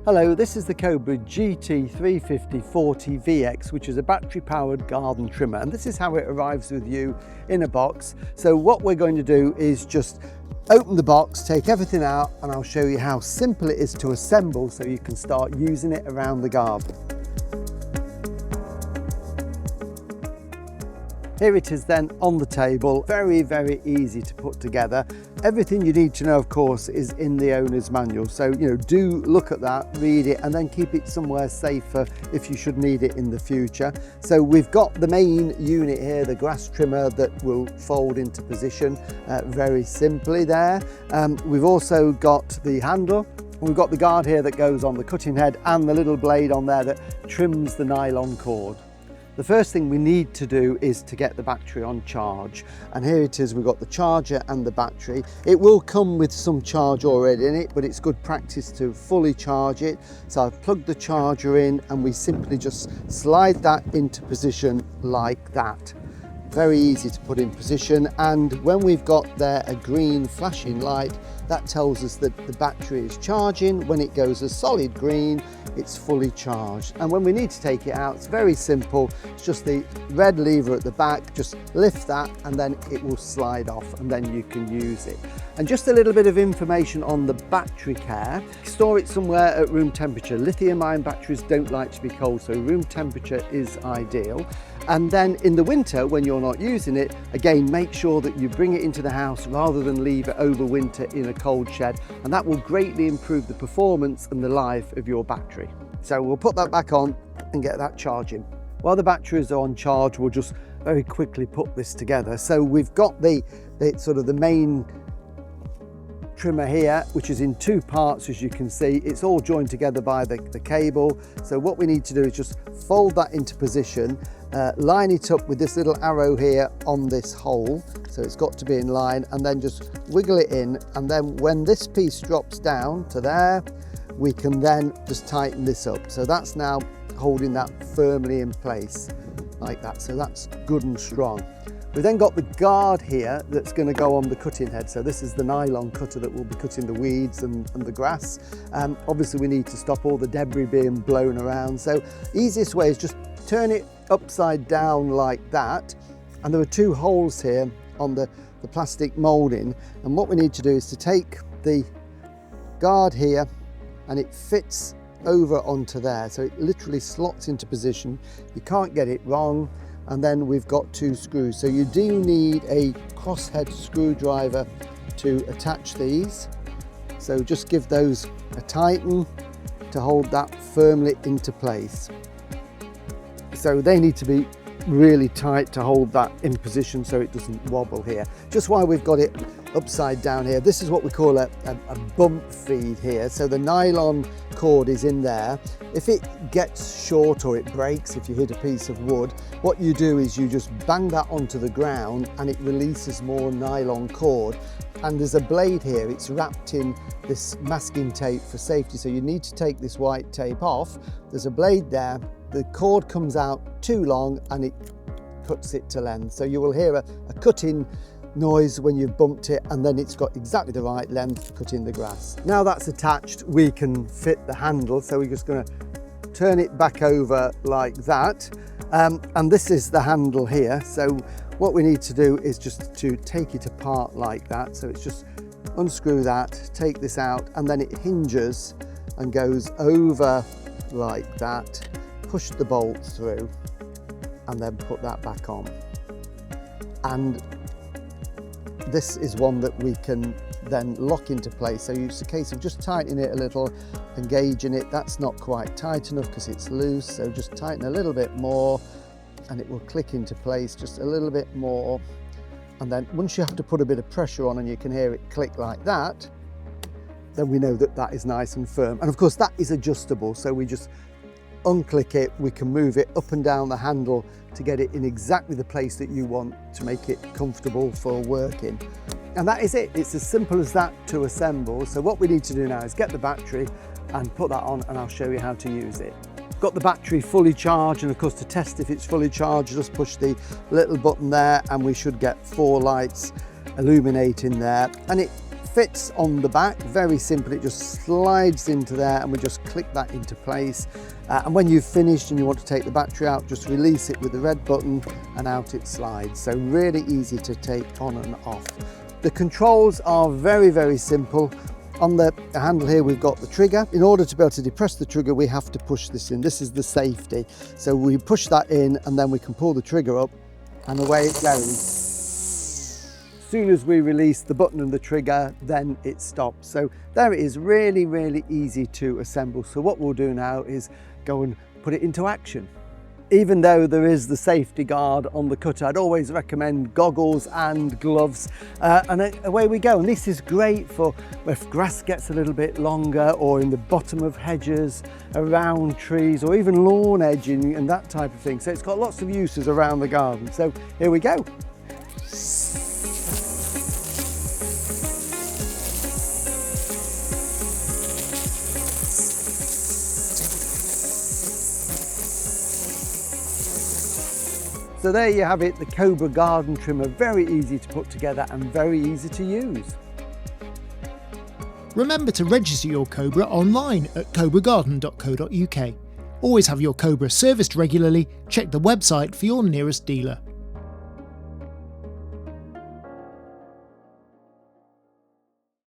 Hello, this is the Cobra GT35040VX, which is a battery-powered garden trimmer, and this is how it arrives with you in a box. So what we're going to do is just open the box, take everything out, and I'll show you how simple it is to assemble so you can start using it around the garden. Here it is then on the table, very, very easy to put together. Everything you need to know, of course, is in the owner's manual. So, do look at that, read it, and then keep it somewhere safer if you should need it in the future. So we've got the main unit here, the grass trimmer that will fold into position very simply there. We've also got the handle. We've got the guard here that goes on the cutting head and the little blade on there that trims the nylon cord. The first thing we need to do is to get the battery on charge, and here it is. We've got the charger and the battery. It will come with some charge already in it, but it's good practice to fully charge it. So I've plugged the charger in and we simply just slide that into position like that. Very easy to put in position, and when we've got there a green flashing light, that tells us that the battery is charging. When it goes a solid green, it's fully charged. And when we need to take it out, it's very simple. It's just the red lever at the back. Just lift that and then it will slide off, and then you can use it. And just a little bit of information on the battery care. Store it somewhere at room temperature. Lithium-ion batteries don't like to be cold, so room temperature is ideal. And then in the winter, when you're not using it, again, make sure that you bring it into the house rather than leave it over winter in a cold shed, and that will greatly improve the performance and the life of your battery. So we'll put that back on and get that charging. While the batteries are on charge, we'll just very quickly put this together. So we've got the main trimmer here, which is in two parts, as you can see. It's all joined together by the cable. So what we need to do is just fold that into position, line it up with this little arrow here on this hole, so it's got to be in line, and then just wiggle it in, and then when this piece drops down to there, we can then just tighten this up. So that's now holding that firmly in place like that, so that's good and strong. We've then got the guard here that's going to go on the cutting head. So this is the nylon cutter that will be cutting the weeds and the grass. Obviously we need to stop all the debris being blown around. So easiest way is just turn it upside down like that. And there are two holes here on the plastic moulding. And what we need to do is to take the guard here, and it fits over onto there. So it literally slots into position. You can't get it wrong. And then we've got two screws. So you do need a crosshead screwdriver to attach these. So just give those a tighten to hold that firmly into place. So they need to be really tight to hold that in position so it doesn't wobble here. Just while we've got it upside down here, this is what we call a bump feed here. So the nylon cord is in there. If it gets short or it breaks, if you hit a piece of wood, what you do is you just bang that onto the ground and it releases more nylon cord. And there's a blade here, it's wrapped in this masking tape for safety, so you need to take this white tape off. There's a blade there, the cord comes out too long and it cuts it to length. So you will hear a cutting noise when you've bumped it, and then it's got exactly the right length cutting the grass. Now that's attached, we can fit the handle, so we're just going to turn it back over like that, and this is the handle here. So what we need to do is just to take it apart like that. So it's just unscrew that, take this out, and then it hinges and goes over like that. Push the bolt through and then put that back on. And this is one that we can then lock into place. So it's a case of just tightening it a little, engaging it. That's not quite tight enough because it's loose. So just tighten a little bit more and it will click into place just a little bit more. And then once you have to put a bit of pressure on and you can hear it click like that, then we know that that is nice and firm. And of course that is adjustable. So we just unclick it, we can move it up and down the handle to get it in exactly the place that you want to make it comfortable for working. And that is it. It's as simple as that to assemble. So what we need to do now is get the battery and put that on, and I'll show you how to use it. Got the battery fully charged, and of course to test if it's fully charged, just push the little button there and we should get 4 lights illuminating there, and it fits on the back, very simple. It just slides into there and we just click that into place. And when you've finished and you want to take the battery out, just release it with the red button and out it slides. So really easy to take on and off. The controls are very, very simple. On the handle here, we've got the trigger. In order to be able to depress the trigger, we have to push this in. This is the safety. So we push that in and then we can pull the trigger up and away it goes. As soon as we release the button and the trigger, then it stops. So there it is, really, really easy to assemble. So what we'll do now is go and put it into action. Even though there is the safety guard on the cutter, I'd always recommend goggles and gloves, and away we go. And this is great for if grass gets a little bit longer, or in the bottom of hedges, around trees, or even lawn edging and that type of thing. So it's got lots of uses around the garden. So here we go. So there you have it, the Cobra garden trimmer, very easy to put together and very easy to use. Remember to register your Cobra online at cobragarden.co.uk. Always have your Cobra serviced regularly. Check the website for your nearest dealer.